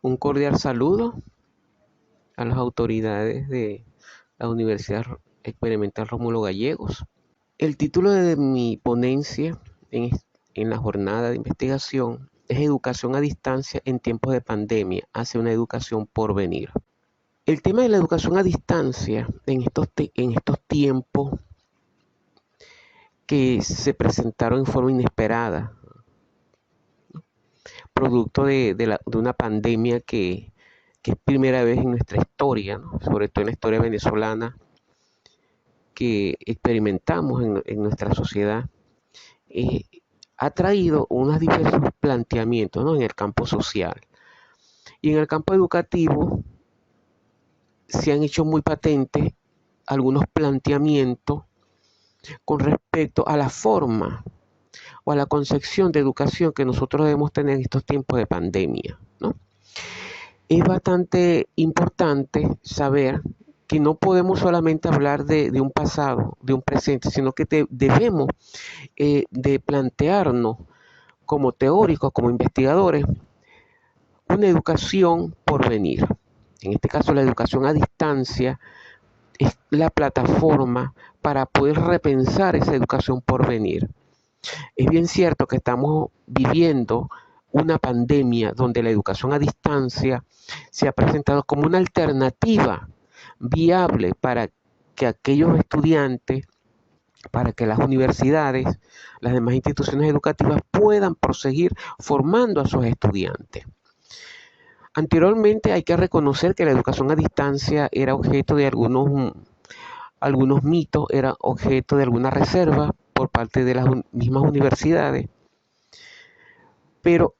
Un cordial saludo a las autoridades de la Universidad Experimental Rómulo Gallegos. El título de mi ponencia en la jornada de investigación es Educación a distancia en tiempos de pandemia hacia una educación por venir. El tema de la educación a distancia en estos tiempos que se presentaron en forma inesperada, producto de una pandemia que es primera vez en nuestra historia, ¿no? Sobre todo en la historia venezolana, que experimentamos en nuestra sociedad, eh, ha traído unos diversos planteamientos, ¿no? En el campo social. Y en el campo educativo se han hecho muy patentes algunos planteamientos con respecto a la forma o a la concepción de educación que nosotros debemos tener en estos tiempos de pandemia, ¿no? Es bastante importante saber que no podemos solamente hablar de un pasado, de un presente, sino que debemos de plantearnos como teóricos, como investigadores, una educación por venir. En este caso, la educación a distancia es la plataforma para poder repensar esa educación por venir. Es bien cierto que estamos viviendo una pandemia donde la educación a distancia se ha presentado como una alternativa viable para que aquellos estudiantes, para que las universidades, las demás instituciones educativas puedan proseguir formando a sus estudiantes. Anteriormente hay que reconocer que la educación a distancia era objeto de algunos mitos, era objeto de alguna reserva por parte de las mismas universidades, pero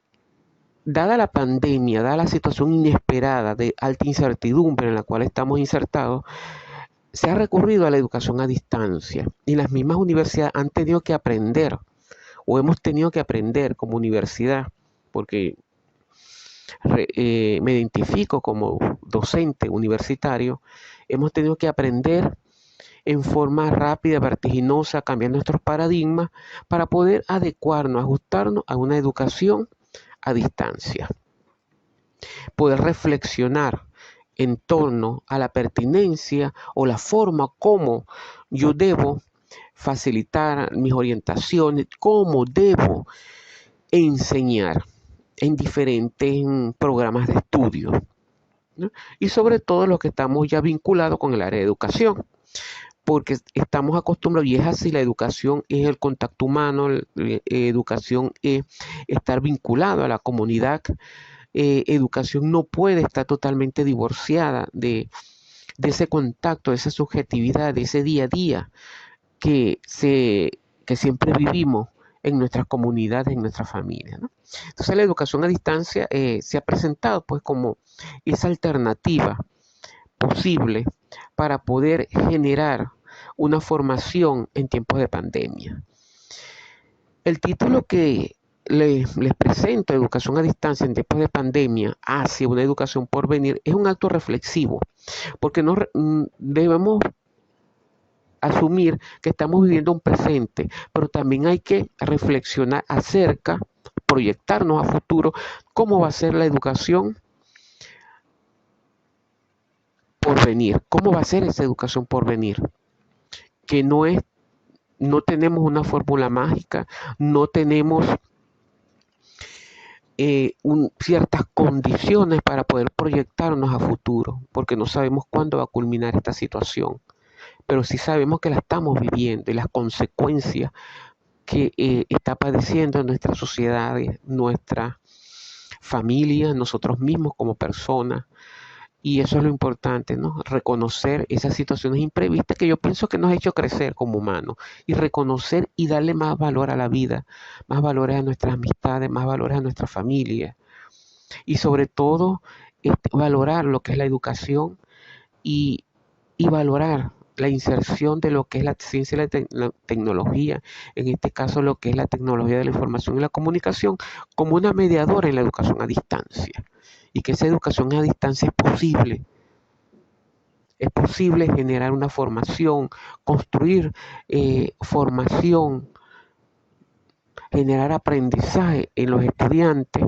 dada la pandemia, dada la situación inesperada de alta incertidumbre en la cual estamos insertados, se ha recurrido a la educación a distancia y las mismas universidades han tenido que aprender, o hemos tenido que aprender como universidad, porque me identifico como docente universitario, hemos tenido que aprender en forma rápida, vertiginosa, cambiar nuestros paradigmas para poder adecuarnos, ajustarnos a una educación a distancia. Poder reflexionar en torno a la pertinencia o la forma como yo debo facilitar mis orientaciones, cómo debo enseñar en diferentes programas de estudio, ¿no? Y sobre todo los que estamos ya vinculados con el área de educación, porque estamos acostumbrados, y es así, la educación es el contacto humano, la educación es estar vinculado a la comunidad, educación no puede estar totalmente divorciada de ese contacto, de esa subjetividad, de ese día a día que, que siempre vivimos en nuestras comunidades, en nuestras familias, ¿no? Entonces la educación a distancia se ha presentado pues como esa alternativa posible para poder generar una formación en tiempos de pandemia. El título que les presento, Educación a distancia en tiempos de pandemia hacia una educación por venir, es un acto reflexivo, porque debemos asumir que estamos viviendo un presente, pero también hay que reflexionar acerca, proyectarnos a futuro, cómo va a ser la educación por venir, cómo va a ser esa educación por venir, que no tenemos una fórmula mágica, no tenemos ciertas condiciones para poder proyectarnos a futuro, porque no sabemos cuándo va a culminar esta situación, pero sí sabemos que la estamos viviendo y las consecuencias que está padeciendo nuestra sociedad, nuestra familia, nosotros mismos como personas. Y eso es lo importante, ¿no? Reconocer esas situaciones imprevistas que yo pienso que nos ha hecho crecer como humanos y reconocer y darle más valor a la vida, más valores a nuestras amistades, más valores a nuestra familia y sobre todo valorar lo que es la educación y, y valorar la inserción de lo que es la ciencia y la tecnología, en este caso lo que es la tecnología de la información y la comunicación, como una mediadora en la educación a distancia. Y que esa educación a distancia es posible. Es posible generar una formación, construir formación, generar aprendizaje en los estudiantes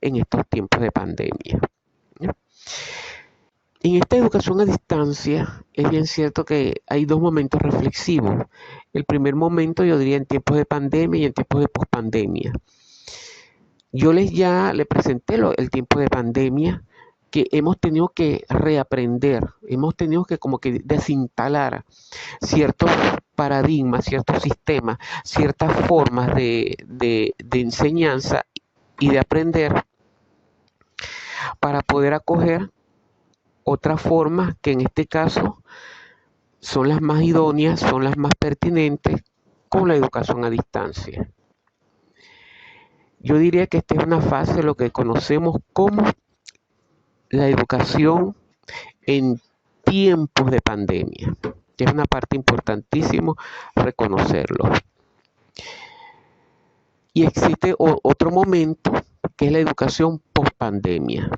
en estos tiempos de pandemia. En esta educación a distancia es bien cierto que hay dos momentos reflexivos. El primer momento yo diría en tiempos de pandemia y en tiempos de pospandemia. Yo ya le presenté el tiempo de pandemia, que hemos tenido que reaprender, hemos tenido que como que desinstalar ciertos paradigmas, ciertos sistemas, ciertas formas de enseñanza y de aprender para poder acoger otras formas que en este caso son las más idóneas, son las más pertinentes con la educación a distancia. Yo diría que esta es una fase de lo que conocemos como la educación en tiempos de pandemia, que es una parte importantísima reconocerlo. Y existe otro momento que es la educación post pandemia.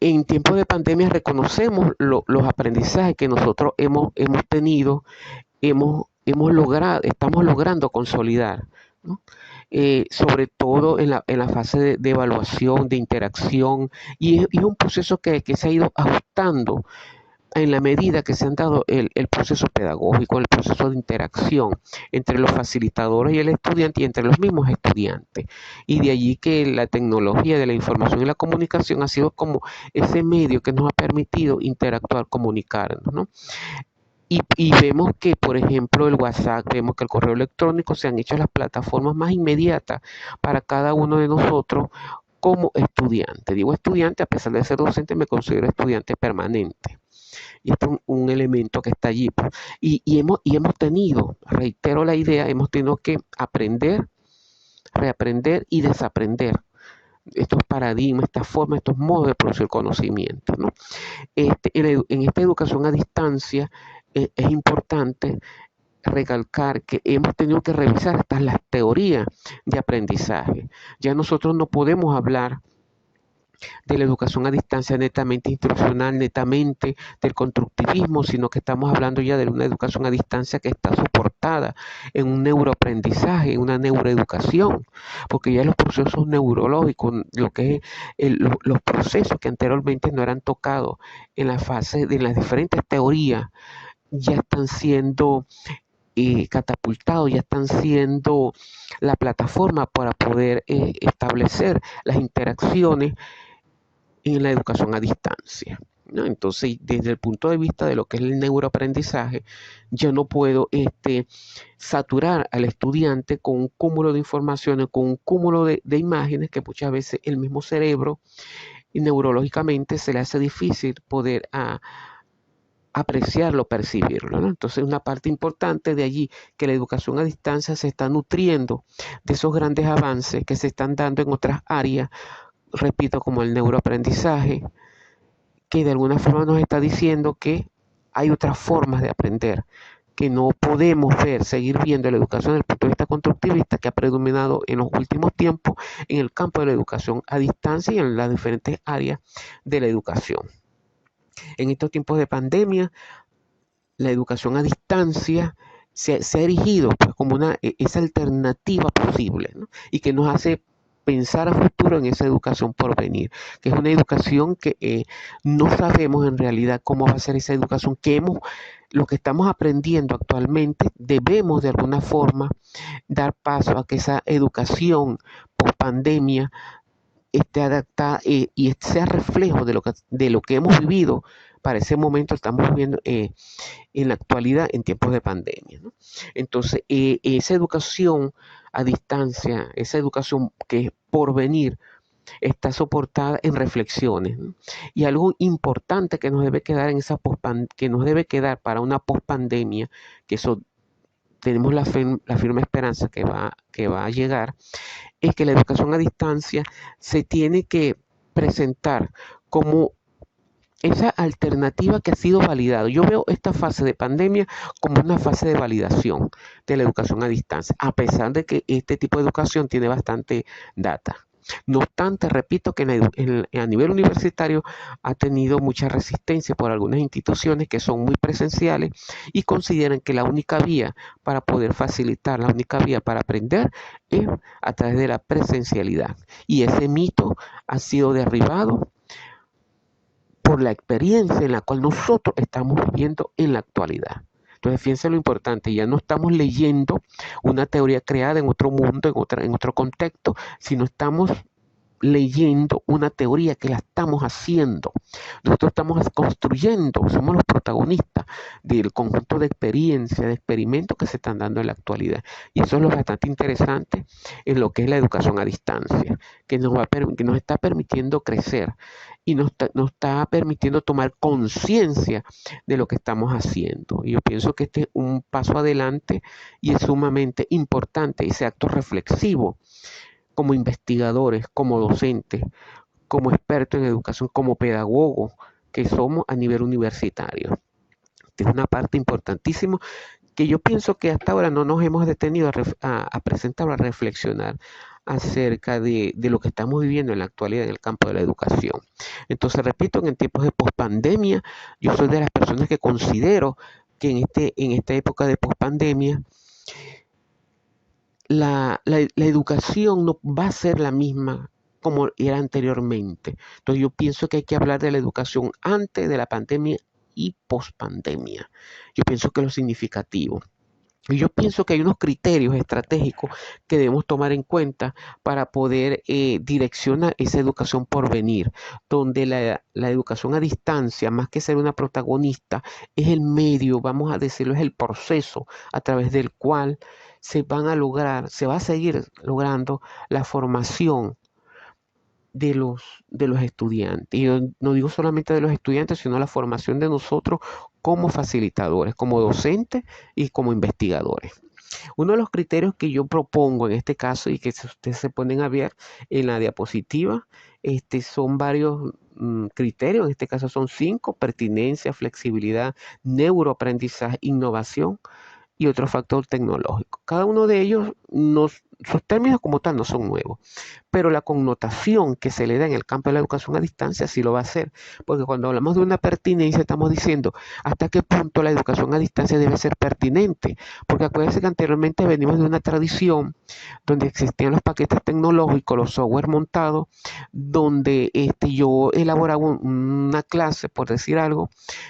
En tiempos de pandemia reconocemos los aprendizajes que nosotros hemos tenido, hemos logrado, estamos logrando consolidar, ¿no? Sobre todo en la fase de evaluación, de interacción, y es un proceso que se ha ido ajustando en la medida que se han dado el proceso pedagógico, el proceso de interacción entre los facilitadores y el estudiante y entre los mismos estudiantes. Y de allí que la tecnología de la información y la comunicación ha sido como ese medio que nos ha permitido interactuar, comunicarnos, ¿no? Y vemos que, por ejemplo, el WhatsApp, vemos que el correo electrónico se han hecho las plataformas más inmediatas para cada uno de nosotros como estudiante. Digo estudiante, a pesar de ser docente, me considero estudiante permanente. Y este es un elemento que está allí. Y hemos tenido, reitero la idea, hemos tenido que aprender, reaprender y desaprender estos paradigmas, estas formas, estos modos de producir conocimiento, ¿no? En esta educación a distancia es importante recalcar que hemos tenido que revisar hasta las teorías de aprendizaje. Ya nosotros no podemos hablar de la educación a distancia netamente instruccional, netamente del constructivismo, sino que estamos hablando ya de una educación a distancia que está soportada en un neuroaprendizaje, en una neuroeducación, porque ya los procesos neurológicos, lo que es los procesos que anteriormente no eran tocados en la fase de las diferentes teorías, ya están siendo catapultados, ya están siendo la plataforma para poder establecer las interacciones en la educación a distancia, ¿no? Entonces, desde el punto de vista de lo que es el neuroaprendizaje, yo no puedo saturar al estudiante con un cúmulo de informaciones, con un cúmulo de imágenes que muchas veces el mismo cerebro y neurológicamente se le hace difícil poder apreciarlo, percibirlo, ¿no? Entonces, una parte importante de allí que la educación a distancia se está nutriendo de esos grandes avances que se están dando en otras áreas, repito, como el neuroaprendizaje, que de alguna forma nos está diciendo que hay otras formas de aprender, que no podemos seguir viendo la educación desde el punto de vista constructivista que ha predominado en los últimos tiempos en el campo de la educación a distancia y en las diferentes áreas de la educación. En estos tiempos de pandemia, la educación a distancia se ha erigido pues, como esa alternativa posible, ¿no? Y que nos hace pensar a futuro en esa educación por venir, que es una educación que no sabemos en realidad cómo va a ser esa educación, lo que estamos aprendiendo actualmente, debemos de alguna forma dar paso a que esa educación post pandemia esté adaptada y sea reflejo de lo que hemos vivido para ese momento estamos viviendo en la actualidad en tiempos de pandemia, ¿no? Entonces, esa educación a distancia, esa educación que es por venir, está soportada en reflexiones, ¿no? Y algo importante que nos debe quedar que nos debe quedar para una pospandemia, que eso tenemos la firme esperanza que va a llegar, es que la educación a distancia se tiene que presentar como esa alternativa que ha sido validada. Yo veo esta fase de pandemia como una fase de validación de la educación a distancia, a pesar de que este tipo de educación tiene bastante data. No obstante, repito que a nivel universitario ha tenido mucha resistencia por algunas instituciones que son muy presenciales y consideran que la única vía para poder facilitar, la única vía para aprender es a través de la presencialidad. Y ese mito ha sido derribado por la experiencia en la cual nosotros estamos viviendo en la actualidad. Entonces, fíjense lo importante, ya no estamos leyendo una teoría creada en otro mundo, en otro contexto, sino estamos leyendo una teoría que la estamos haciendo. Nosotros estamos construyendo, somos los protagonistas del conjunto de experiencias, de experimentos que se están dando en la actualidad. Y eso es lo bastante interesante en lo que es la educación a distancia, que nos está permitiendo crecer y nos está permitiendo tomar conciencia de lo que estamos haciendo. Y yo pienso que este es un paso adelante y es sumamente importante ese acto reflexivo como investigadores, como docentes, como expertos en educación, como pedagogos que somos a nivel universitario. Esta es una parte importantísima que yo pienso que hasta ahora no nos hemos detenido a presentar o a reflexionar acerca de lo que estamos viviendo en la actualidad en el campo de la educación. Entonces, repito, en tiempos de pospandemia, yo soy de las personas que considero que en esta época de pospandemia, la educación no va a ser la misma como era anteriormente. Entonces yo pienso que hay que hablar de la educación antes de la pandemia y pospandemia. Yo pienso que es lo significativo. Y yo pienso que hay unos criterios estratégicos que debemos tomar en cuenta para poder direccionar esa educación por venir, donde la educación a distancia, más que ser una protagonista, es el medio, vamos a decirlo, es el proceso a través del cual se va a seguir logrando la formación de los estudiantes. Y yo no digo solamente de los estudiantes, sino la formación de nosotros como facilitadores, como docentes y como investigadores. Uno de los criterios que yo propongo en este caso y que ustedes se ponen a ver en la diapositiva, son varios criterios, en este caso son 5: pertinencia, flexibilidad, neuroaprendizaje, innovación y otro factor tecnológico. Cada uno de ellos, sus términos como tal no son nuevos, pero la connotación que se le da en el campo de la educación a distancia sí lo va a hacer, porque cuando hablamos de una pertinencia estamos diciendo hasta qué punto la educación a distancia debe ser pertinente, porque acuérdense que anteriormente venimos de una tradición donde existían los paquetes tecnológicos, los software montados, donde yo elaboraba una clase, por decir algo,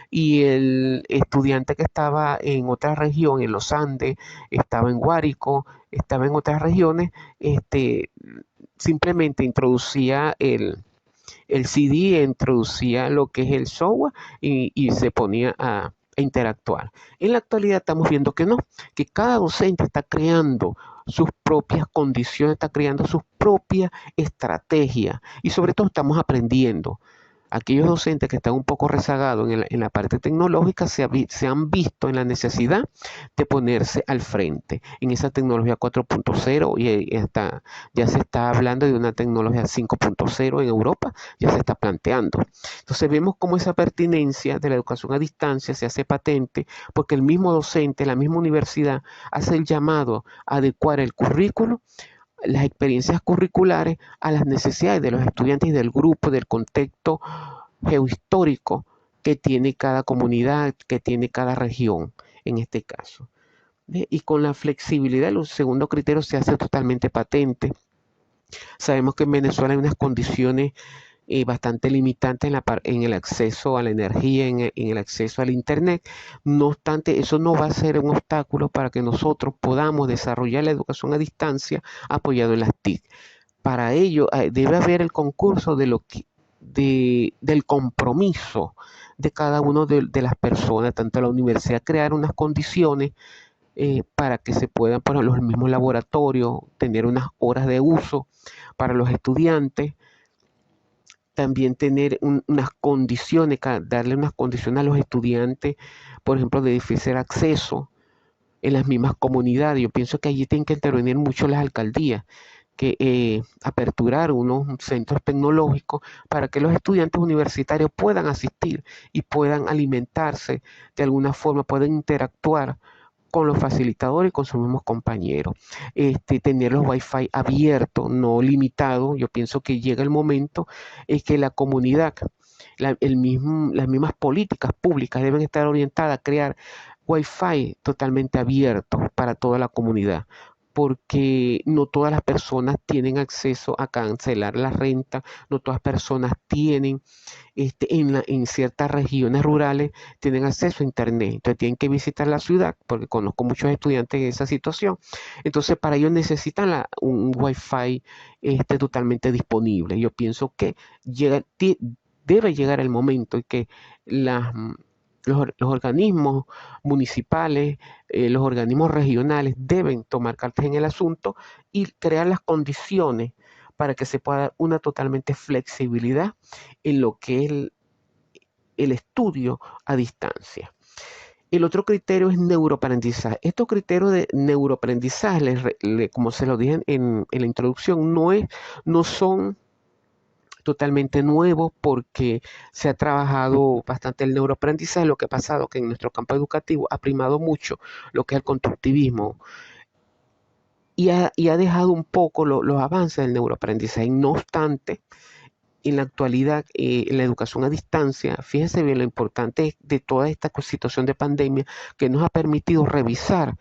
y el estudiante que estaba en otra región, en los Andes, estaba en Guárico, estaba en otras regiones, simplemente introducía el CD, introducía lo que es el software y se ponía a interactuar. En la actualidad estamos viendo que no, que cada docente está creando sus propias condiciones, está creando sus propias estrategias y sobre todo estamos aprendiendo. Aquellos docentes que están un poco rezagados en la parte tecnológica se han visto en la necesidad de ponerse al frente en esa tecnología 4.0 y ya se está hablando de una tecnología 5.0 en Europa, ya se está planteando. Entonces vemos cómo esa pertinencia de la educación a distancia se hace patente porque el mismo docente, la misma universidad hace el llamado a adecuar el currículo, las experiencias curriculares a las necesidades de los estudiantes y del grupo, del contexto geohistórico que tiene cada comunidad, que tiene cada región, en este caso. Y con la flexibilidad, el segundo criterio se hace totalmente patente. Sabemos que en Venezuela hay unas condiciones bastante limitante en el acceso a la energía, en el acceso al Internet. No obstante, eso no va a ser un obstáculo para que nosotros podamos desarrollar la educación a distancia apoyado en las TIC. Para ello, debe haber el concurso del compromiso de cada uno de las personas, tanto la universidad crear unas condiciones para que se puedan poner los mismos laboratorios, tener unas horas de uso para los estudiantes, también tener unas condiciones, darle unas condiciones a los estudiantes, por ejemplo, de difícil acceso en las mismas comunidades. Yo pienso que allí tienen que intervenir mucho las alcaldías, que aperturar unos centros tecnológicos para que los estudiantes universitarios puedan asistir y puedan alimentarse de alguna forma, puedan interactuar con los facilitadores y con sus mismos compañeros. Tener los Wi-Fi abiertos, no limitados. Yo pienso que llega el momento en que la comunidad, las mismas políticas públicas deben estar orientadas a crear Wi-Fi totalmente abiertos para toda la comunidad, porque no todas las personas tienen acceso a cancelar la renta, no todas las personas tienen, en ciertas regiones rurales, tienen acceso a Internet. Entonces tienen que visitar la ciudad, porque conozco muchos estudiantes en esa situación. Entonces para ellos necesitan un Wi-Fi totalmente disponible. Yo pienso que debe llegar el momento en que los organismos municipales, los organismos regionales deben tomar cartas en el asunto y crear las condiciones para que se pueda dar una totalmente flexibilidad en lo que es el estudio a distancia. El otro criterio es neuroaprendizaje. Estos criterios de neuroaprendizaje, como se lo dije en la introducción, no son totalmente nuevos, porque se ha trabajado bastante el neuroaprendizaje. Lo que ha pasado es que en nuestro campo educativo ha primado mucho lo que es el constructivismo y ha dejado un poco los avances del neuroaprendizaje. No obstante, en la actualidad, en la educación a distancia, fíjense bien lo importante de toda esta situación de pandemia, que nos ha permitido revisar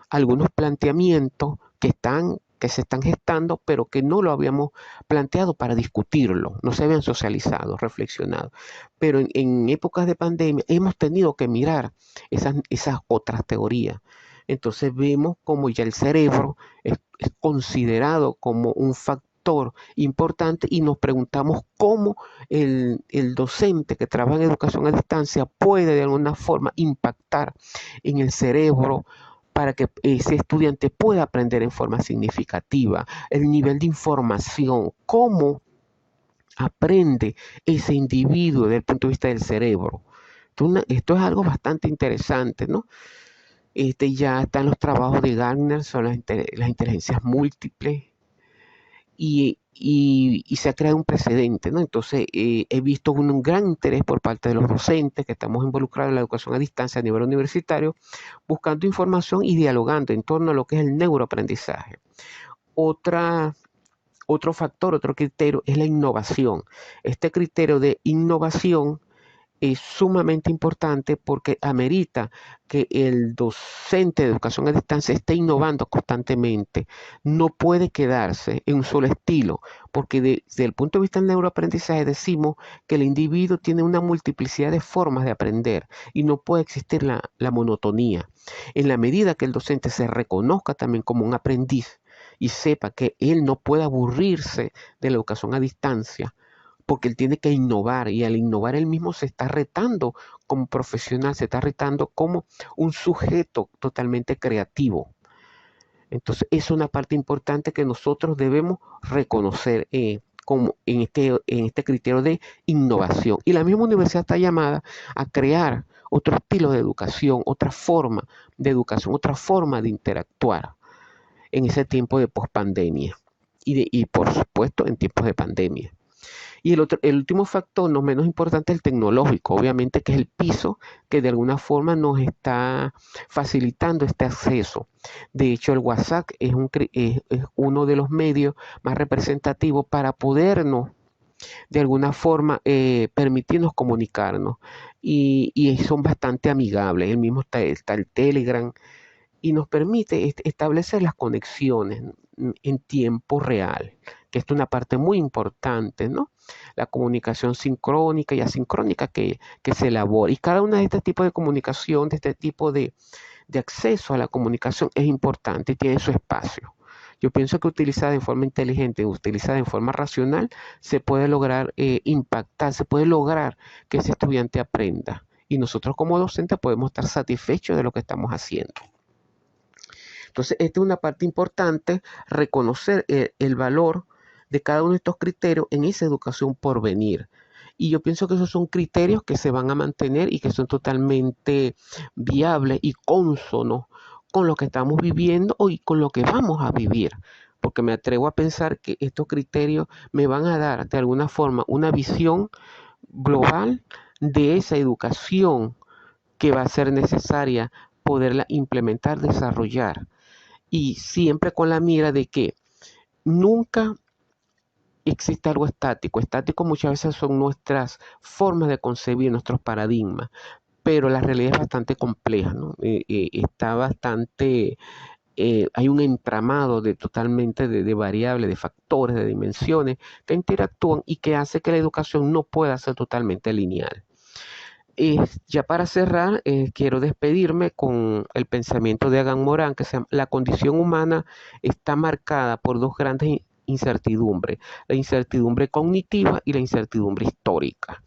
algunos planteamientos que se están gestando, pero que no lo habíamos planteado para discutirlo, no se habían socializado, reflexionado. Pero en épocas de pandemia hemos tenido que mirar esas otras teorías. Entonces vemos como ya el cerebro es considerado como un factor importante, y nos preguntamos cómo el docente que trabaja en educación a distancia puede de alguna forma impactar en el cerebro para que ese estudiante pueda aprender en forma significativa, el nivel de información, cómo aprende ese individuo desde el punto de vista del cerebro. Esto es algo bastante interesante, ¿no? Ya están los trabajos de Gardner, son las inteligencias múltiples, y se ha creado un precedente, ¿no? Entonces, he visto un gran interés por parte de los docentes que estamos involucrados en la educación a distancia a nivel universitario, buscando información y dialogando en torno a lo que es el neuroaprendizaje. Otra, Otro factor, otro criterio es la innovación. Este criterio de innovación es sumamente importante porque amerita que el docente de educación a distancia esté innovando constantemente. No puede quedarse en un solo estilo, porque desde el punto de vista del neuroaprendizaje decimos que el individuo tiene una multiplicidad de formas de aprender y no puede existir la monotonía. En la medida que el docente se reconozca también como un aprendiz y sepa que él no puede aburrirse de la educación a distancia, porque él tiene que innovar, y al innovar él mismo se está retando como profesional, se está retando como un sujeto totalmente creativo. Entonces es una parte importante que nosotros debemos reconocer, como en este criterio de innovación. Y la misma universidad está llamada a crear otro estilo de educación, otra forma de educación, otra forma de interactuar en ese tiempo de pospandemia y por supuesto en tiempos de pandemia. Y el último factor, no menos importante, es el tecnológico, obviamente, que es el piso que de alguna forma nos está facilitando este acceso. De hecho, el WhatsApp es uno de los medios más representativos para podernos, de alguna forma, permitirnos comunicarnos. Y son bastante amigables. El mismo está el Telegram, y nos permite establecer las conexiones en tiempo real, que esto es una parte muy importante, ¿no? La comunicación sincrónica y asincrónica que se elabora. Y cada una de este tipo de comunicación, de este tipo de acceso a la comunicación, es importante y tiene su espacio. Yo pienso que utilizada de forma inteligente, utilizada de forma racional, se puede lograr impactar, se puede lograr que ese estudiante aprenda. Y nosotros como docentes podemos estar satisfechos de lo que estamos haciendo. Entonces, esta es una parte importante, reconocer el valor de cada uno de estos criterios en esa educación por venir. Y yo pienso que esos son criterios que se van a mantener y que son totalmente viables y cónsonos con lo que estamos viviendo y con lo que vamos a vivir. Porque me atrevo a pensar que estos criterios me van a dar de alguna forma una visión global de esa educación que va a ser necesaria poderla implementar, desarrollar. Y siempre con la mira de que nunca existe algo estático. Estático muchas veces son nuestras formas de concebir, nuestros paradigmas, pero la realidad es bastante compleja, ¿no? Está bastante, hay un entramado totalmente de variables, de factores, de dimensiones que interactúan y que hace que la educación no pueda ser totalmente lineal. Ya para cerrar, quiero despedirme con el pensamiento de Agan Morán, que se llama: la condición humana está marcada por dos grandes incertidumbres, la incertidumbre cognitiva y la incertidumbre histórica.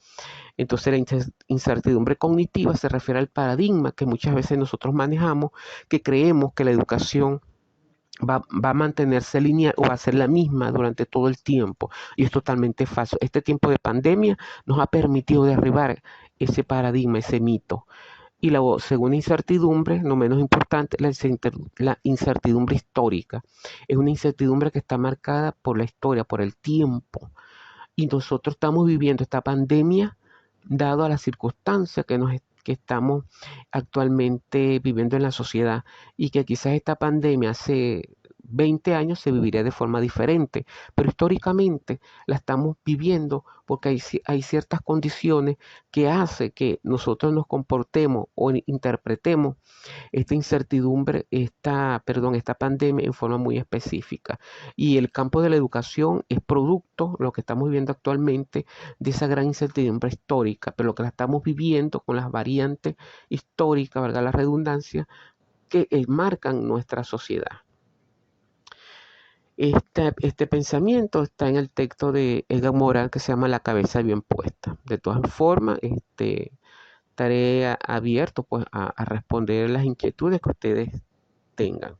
Entonces la incertidumbre cognitiva se refiere al paradigma que muchas veces nosotros manejamos, que creemos que la educación va a mantenerse lineal o va a ser la misma durante todo el tiempo. Y es totalmente falso. Este tiempo de pandemia nos ha permitido derribar ese paradigma, ese mito. Y la segunda incertidumbre, no menos importante, la incertidumbre histórica. Es una incertidumbre que está marcada por la historia, por el tiempo. Y nosotros estamos viviendo esta pandemia dado a las circunstancias que estamos actualmente viviendo en la sociedad, y que quizás esta pandemia hace 20 años se viviría de forma diferente, pero históricamente la estamos viviendo porque hay ciertas condiciones que hacen que nosotros nos comportemos o interpretemos esta incertidumbre, esta pandemia en forma muy específica. Y el campo de la educación es producto, lo que estamos viviendo actualmente, de esa gran incertidumbre histórica, pero lo que la estamos viviendo con las variantes históricas, valga la redundancia, que marcan nuestra sociedad. Este pensamiento está en el texto de Edgar Morin que se llama La cabeza bien puesta. De todas formas, estaré abierto pues, a responder las inquietudes que ustedes tengan.